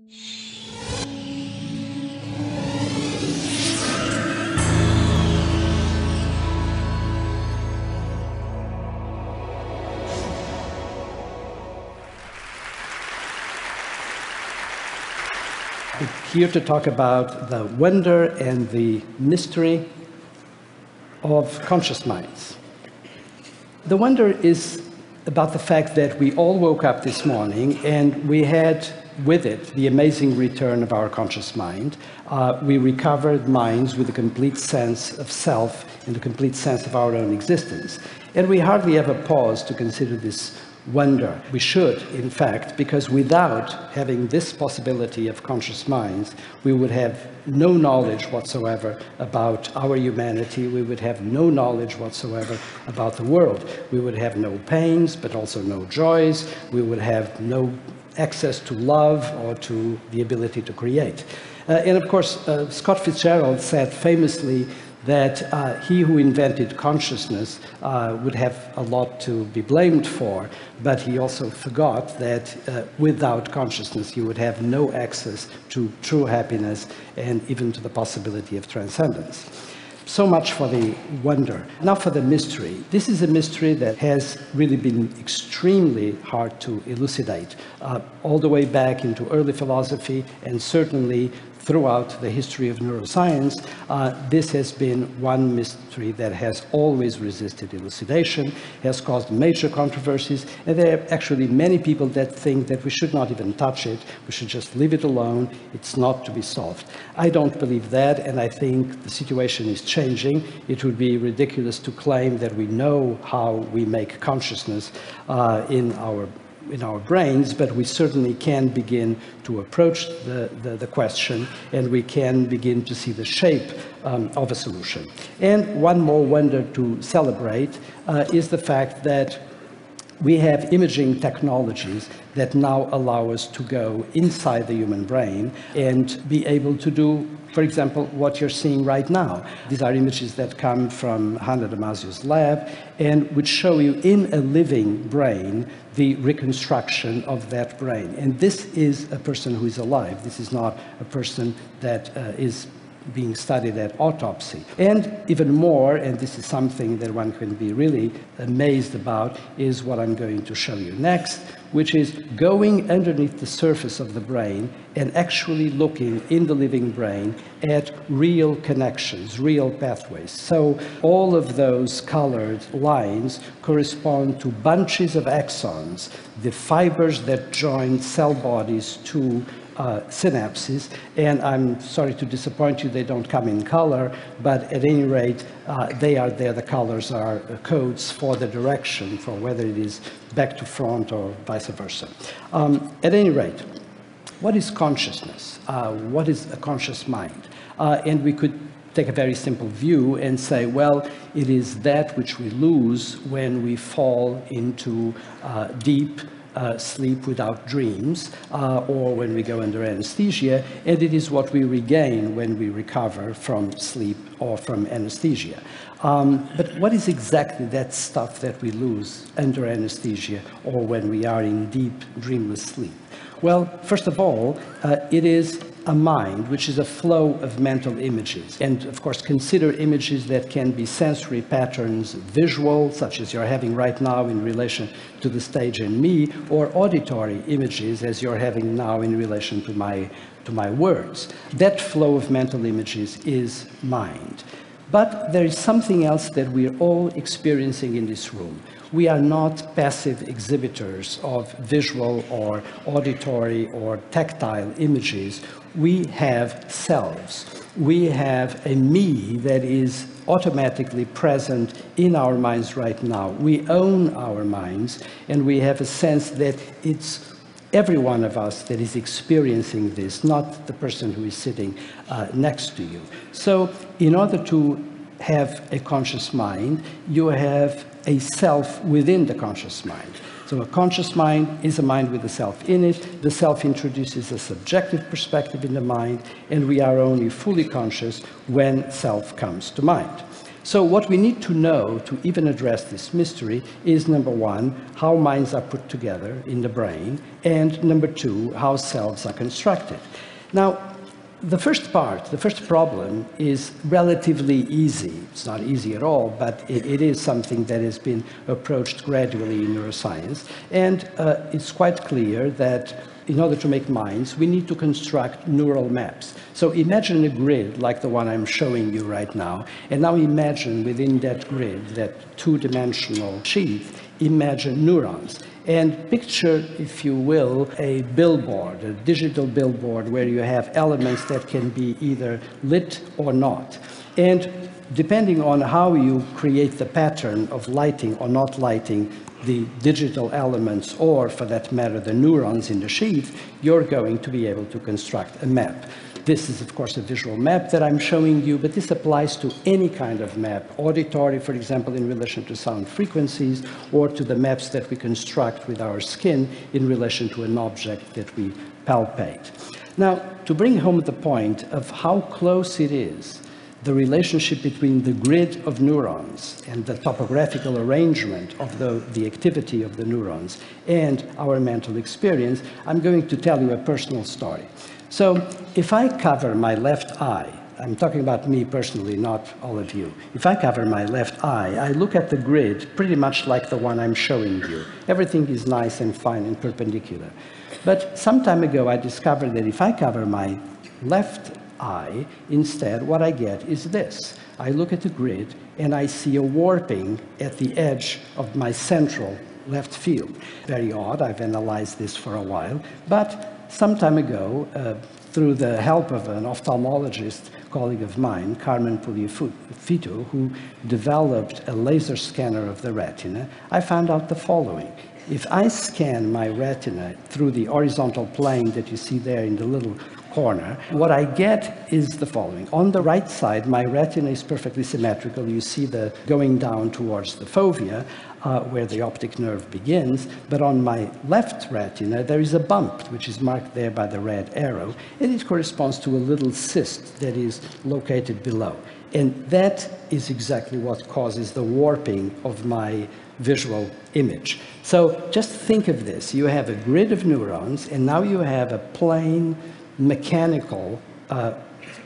Here to talk about the wonder and the mystery of conscious minds. The wonder is about the fact that we all woke up this morning and we had with it the amazing return of our conscious mind. We recovered minds with a complete sense of self and a complete sense of our own existence. And we hardly ever pause to consider this wonder. We should, in fact, because without having this possibility of conscious minds, we would have no knowledge whatsoever about our humanity. We would have no knowledge whatsoever about the world. We would have no pains, but also no joys. We would have no access to love or to the ability to create. And of course, Scott Fitzgerald said famously that he who invented consciousness would have a lot to be blamed for, but he also forgot that without consciousness you would have no access to true happiness and even to the possibility of transcendence. So much for the wonder. Now for the mystery. This is a mystery that has really been extremely hard to elucidate, all the way back into early philosophy and certainly throughout the history of neuroscience. This has been one mystery that has always resisted elucidation, has caused major controversies, and there are actually many people that think that we should not even touch it, we should just leave it alone, it's not to be solved. I don't believe that, and I think the situation is changing. It would be ridiculous to claim that we know how we make consciousness in our brains, but we certainly can begin to approach the question, and we can begin to see the shape of a solution. And one more wonder to celebrate is the fact that we have imaging technologies that now allow us to go inside the human brain and be able to do, for example, what you're seeing right now. These are images that come from Damasio's lab and which show you in a living brain the reconstruction of that brain. And this is a person who is alive. This is not a person that is being studied at autopsy. And even more, and this is something that one can be really amazed about, is what I'm going to show you next, which is going underneath the surface of the brain and actually looking in the living brain at real connections, real pathways. So all of those colored lines correspond to bunches of axons, the fibers that join cell bodies to synapses, and I'm sorry to disappoint you, they don't come in color, but at any rate, they are there. The colors are codes for the direction, for whether it is back to front or vice versa. At any rate, what is consciousness? What is a conscious mind? And we could take a very simple view and say, well, it is that which we lose when we fall into deep sleep without dreams, or when we go under anesthesia, and it is what we regain when we recover from sleep or from anesthesia. But what is exactly that stuff that we lose under anesthesia or when we are in deep dreamless sleep? Well, first of all, it is a mind, which is a flow of mental images. And of course, consider images that can be sensory patterns, visual, such as you're having right now in relation to the stage and me, or auditory images, as you're having now in relation to my words. That flow of mental images is mind. But there is something else that we're all experiencing in this room. We are not passive exhibitors of visual or auditory or tactile images. We have selves. We have a me that is automatically present in our minds right now. We own our minds, and we have a sense that it's every one of us that is experiencing this, not the person who is sitting next to you. So in order to have a conscious mind, you have a self within the conscious mind. So a conscious mind is a mind with a self in it. The self introduces a subjective perspective in the mind, and we are only fully conscious when self comes to mind. So what we need to know to even address this mystery is, number one, how minds are put together in the brain, and number two, how selves are constructed. Now, the first problem is relatively easy. It's not easy at all, but it is something that has been approached gradually in neuroscience. And it's quite clear that in order to make minds, we need to construct neural maps. So imagine a grid like the one I'm showing you right now, and now imagine within that grid, that two-dimensional sheath, imagine neurons. And picture, if you will, a billboard, a digital billboard, where you have elements that can be either lit or not. And depending on how you create the pattern of lighting or not lighting the digital elements, or for that matter, the neurons in the sheath, you're going to be able to construct a map. This is, of course, a visual map that I'm showing you, but this applies to any kind of map, auditory, for example, in relation to sound frequencies, or to the maps that we construct with our skin in relation to an object that we palpate. Now, to bring home the point of how close it is, the relationship between the grid of neurons and the topographical arrangement of the activity of the neurons and our mental experience, I'm going to tell you a personal story. So if I cover my left eye, I'm talking about me personally, not all of you. If I cover my left eye, I look at the grid pretty much like the one I'm showing you. Everything is nice and fine and perpendicular. But some time ago, I discovered that if I cover my left eye, instead, what I get is this. I look at the grid and I see a warping at the edge of my central left field. Very odd, I've analyzed this for a while, but some time ago, through the help of an ophthalmologist colleague of mine, Carmen Puliafito, who developed a laser scanner of the retina, I found out the following. If I scan my retina through the horizontal plane that you see there in the little corner, what I get is the following. On the right side, my retina is perfectly symmetrical. You see the going down towards the fovea, where the optic nerve begins, but on my left retina, there is a bump, which is marked there by the red arrow, and it corresponds to a little cyst that is located below. And that is exactly what causes the warping of my visual image. So just think of this. You have a grid of neurons, and now you have a plain mechanical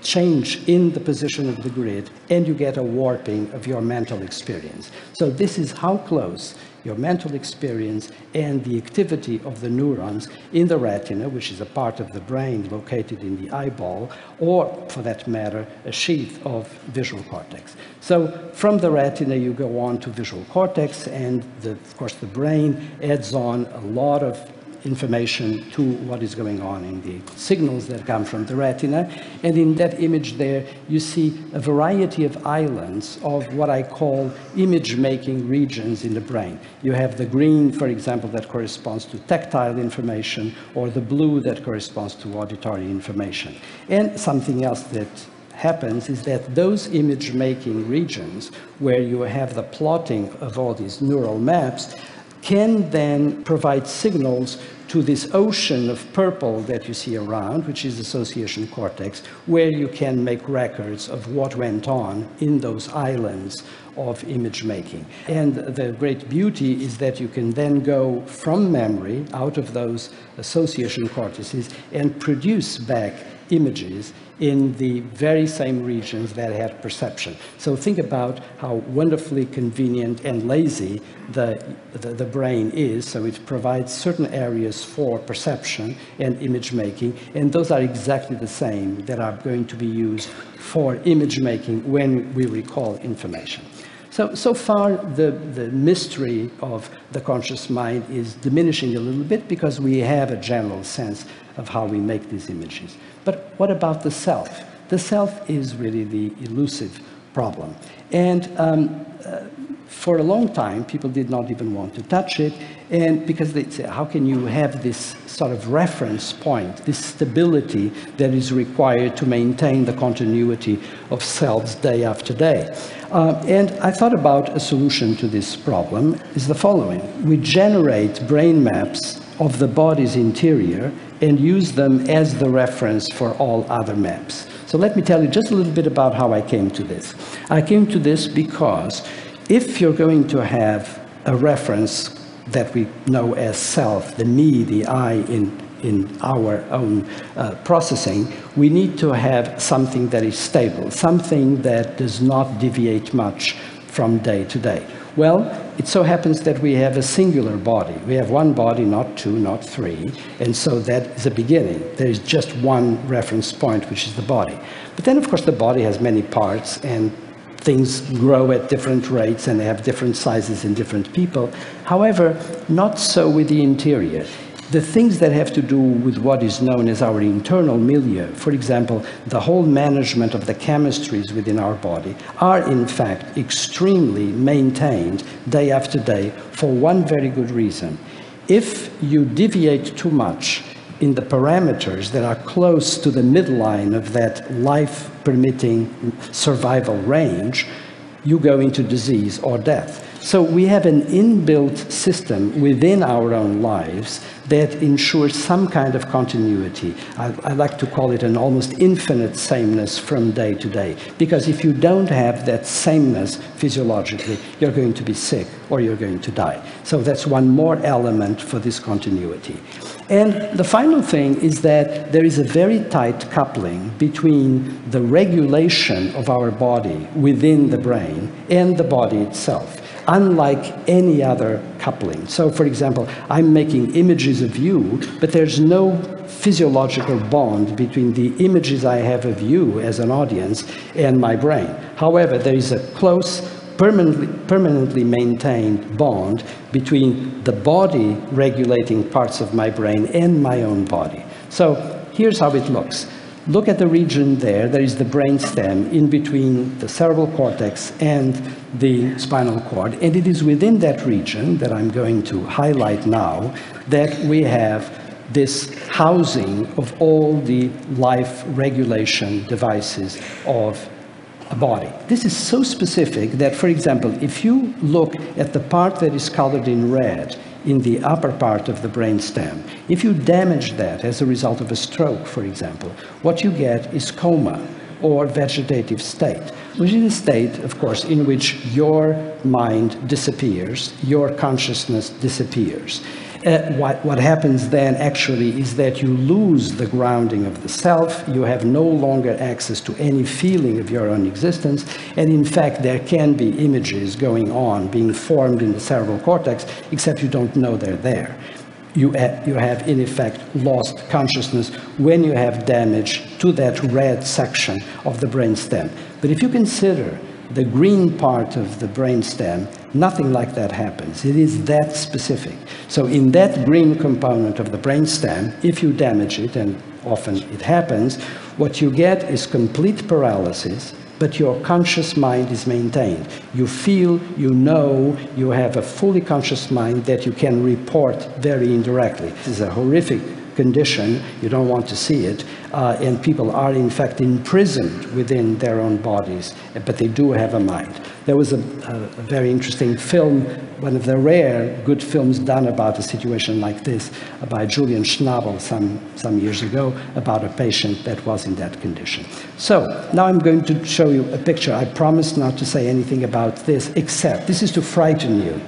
change in the position of the grid, and you get a warping of your mental experience. So this is how close your mental experience and the activity of the neurons in the retina, which is a part of the brain located in the eyeball, or for that matter, a sheath of visual cortex. So from the retina, you go on to visual cortex, and of course the brain adds on a lot of information to what is going on in the signals that come from the retina. And in that image there, you see a variety of islands of what I call image-making regions in the brain. You have the green, for example, that corresponds to tactile information, or the blue that corresponds to auditory information. And something else that happens is that those image-making regions, where you have the plotting of all these neural maps, can then provide signals to this ocean of purple that you see around, which is association cortex, where you can make records of what went on in those islands of image making. And the great beauty is that you can then go from memory out of those association cortices and produce back images in the very same regions that had perception. So think about how wonderfully convenient and lazy the brain is. So it provides certain areas for perception and image making, and those are exactly the same that are going to be used for image making when we recall information. So far, the mystery of the conscious mind is diminishing a little bit because we have a general sense of how we make these images. But what about the self? The self is really the elusive problem. And for a long time, people did not even want to touch it, and because they say, how can you have this sort of reference point, this stability that is required to maintain the continuity of selves day after day? And I thought about a solution to this problem is the following. We generate brain maps of the body's interior and use them as the reference for all other maps. So let me tell you just a little bit about how I came to this. I came to this because if you're going to have a reference that we know as self, the me, the I in our own processing, we need to have something that is stable, something that does not deviate much from day to day. Well, it so happens that we have a singular body. We have one body, not two, not three, and so that is a beginning. There is just one reference point, which is the body. But then, of course, the body has many parts, and things grow at different rates, and they have different sizes in different people. However, not so with the interior. The things that have to do with what is known as our internal milieu, for example, the whole management of the chemistries within our body, are in fact extremely maintained day after day for one very good reason. If you deviate too much in the parameters that are close to the midline of that life-permitting survival range, you go into disease or death. So we have an inbuilt system within our own lives that ensures some kind of continuity. I like to call it an almost infinite sameness from day to day. Because if you don't have that sameness physiologically, you're going to be sick or you're going to die. So that's one more element for this continuity. And the final thing is that there is a very tight coupling between the regulation of our body within the brain and the body itself, unlike any other coupling. So, for example, I'm making images of you, but there's no physiological bond between the images I have of you as an audience and my brain. However, there is a close, permanently maintained bond between the body regulating parts of my brain and my own body. So here's how it looks. Look at the region there. There is the brainstem in between the cerebral cortex and the spinal cord. And it is within that region that I'm going to highlight now that we have this housing of all the life regulation devices of a body. This is so specific that, for example, if you look at the part that is colored in red in the upper part of the brainstem, if you damage that as a result of a stroke, for example, what you get is coma or vegetative state, which is a state, of course, in which your mind disappears, your consciousness disappears. What happens then actually is that you lose the grounding of the self, you have no longer access to any feeling of your own existence, and in fact there can be images going on, being formed in the cerebral cortex, except you don't know they're there. You have in effect lost consciousness when you have damage to that red section of the brainstem. But if you consider the green part of the brainstem, nothing like that happens. It is that specific. So in that green component of the brainstem, if you damage it, and often it happens, what you get is complete paralysis, but your conscious mind is maintained. You feel, you know, you have a fully conscious mind that you can report very indirectly. This is a horrific condition, you don't want to see it, and people are in fact imprisoned within their own bodies, but they do have a mind. There was a very interesting film, one of the rare good films done about a situation like this, by Julian Schnabel some years ago, about a patient that was in that condition. So now I'm going to show you a picture. I promise not to say anything about this, except this is to frighten you.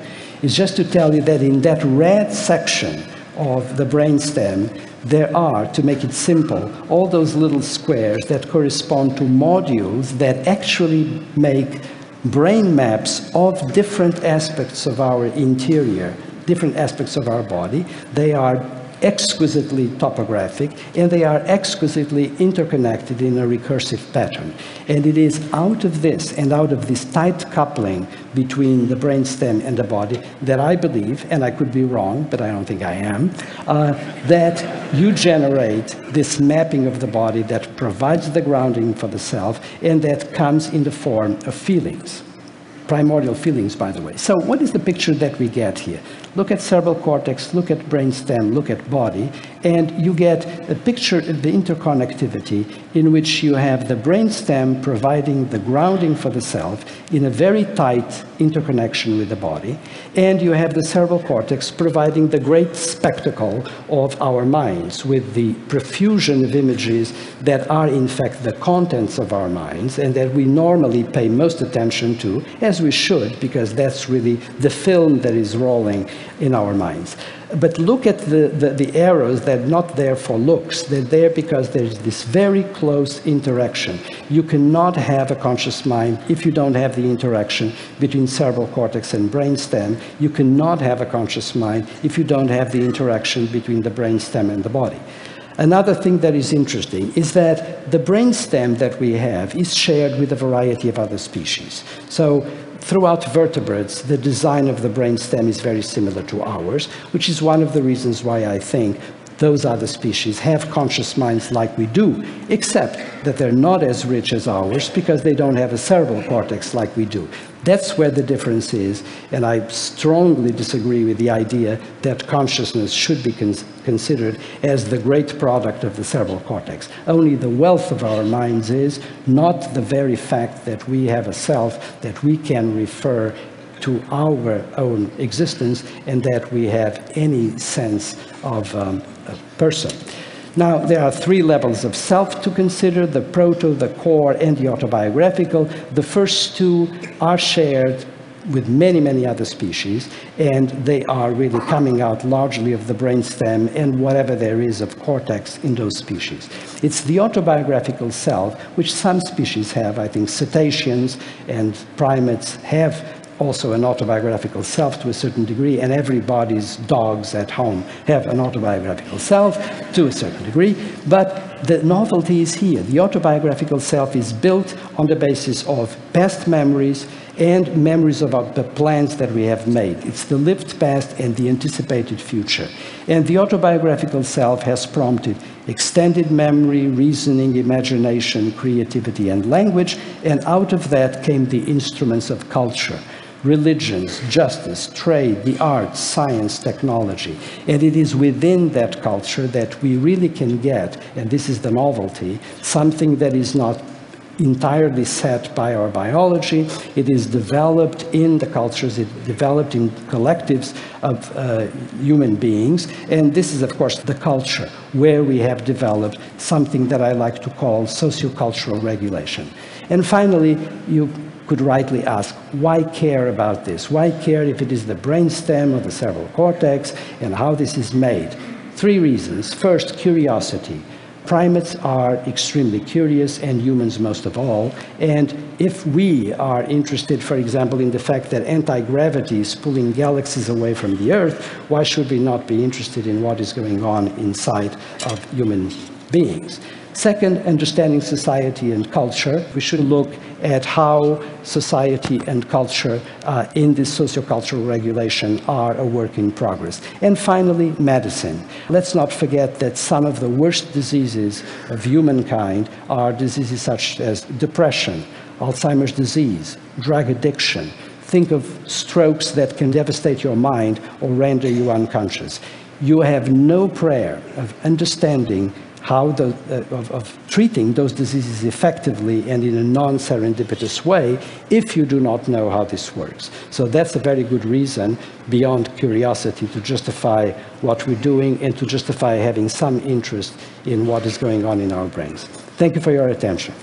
It's just to tell you that in that red section of the brainstem, there are, to make it simple, all those little squares that correspond to modules that actually make brain maps of different aspects of our interior, different aspects of our body. They are exquisitely topographic, and they are exquisitely interconnected in a recursive pattern. And it is out of this, and out of this tight coupling between the brainstem and the body, that I believe, and I could be wrong, but I don't think I am, that you generate this mapping of the body that provides the grounding for the self, and that comes in the form of feelings. Primordial feelings, by the way. So what is the picture that we get here? Look at cerebral cortex, look at brainstem, look at body, and you get a picture of the interconnectivity in which you have the brainstem providing the grounding for the self in a very tight interconnection with the body, and you have the cerebral cortex providing the great spectacle of our minds with the profusion of images that are in fact the contents of our minds and that we normally pay most attention to, as we should, because that's really the film that is rolling in our minds. But look at the arrows that are not there for looks. They're there because there's this very close interaction. You cannot have a conscious mind if you don't have the interaction between cerebral cortex and brainstem. You cannot have a conscious mind if you don't have the interaction between the brainstem and the body. Another thing that is interesting is that the brainstem that we have is shared with a variety of other species. So throughout vertebrates, the design of the brainstem is very similar to ours, which is one of the reasons why I think those other species have conscious minds like we do, except that they're not as rich as ours because they don't have a cerebral cortex like we do. That's where the difference is, and I strongly disagree with the idea that consciousness should be considered as the great product of the cerebral cortex. Only the wealth of our minds is, not the very fact that we have a self that we can refer to our own existence and that we have any sense of a person. Now, there are three levels of self to consider: the proto, the core, and the autobiographical. The first two are shared with many, many other species, and they are really coming out largely of the brainstem and whatever there is of cortex in those species. It's the autobiographical self, which some species have. I think cetaceans and primates have also an autobiographical self to a certain degree, and everybody's dogs at home have an autobiographical self to a certain degree. But the novelty is here. The autobiographical self is built on the basis of past memories and memories about the plans that we have made. It's the lived past and the anticipated future. And the autobiographical self has prompted extended memory, reasoning, imagination, creativity, and language, and out of that came the instruments of culture: religions, justice, trade, the arts, science, technology. And it is within that culture that we really can get, and this is the novelty, something that is not entirely set by our biology. It is developed in the cultures, it developed in collectives of human beings. And this is, of course, the culture where we have developed something that I like to call sociocultural regulation. And finally, you could rightly ask, why care about this? Why care if it is the brainstem or the cerebral cortex and how this is made? Three reasons. First, curiosity. Primates are extremely curious, and humans most of all. And if we are interested, for example, in the fact that anti-gravity is pulling galaxies away from the Earth, why should we not be interested in what is going on inside of human beings? Second, understanding society and culture. We should look at how society and culture in this sociocultural regulation are a work in progress. And finally, medicine. Let's not forget that some of the worst diseases of humankind are diseases such as depression, Alzheimer's disease, drug addiction. Think of strokes that can devastate your mind or render you unconscious. You have no prayer of understanding how of treating those diseases effectively and in a non-serendipitous way if you do not know how this works. So that's a very good reason, beyond curiosity, to justify what we're doing and to justify having some interest in what is going on in our brains. Thank you for your attention.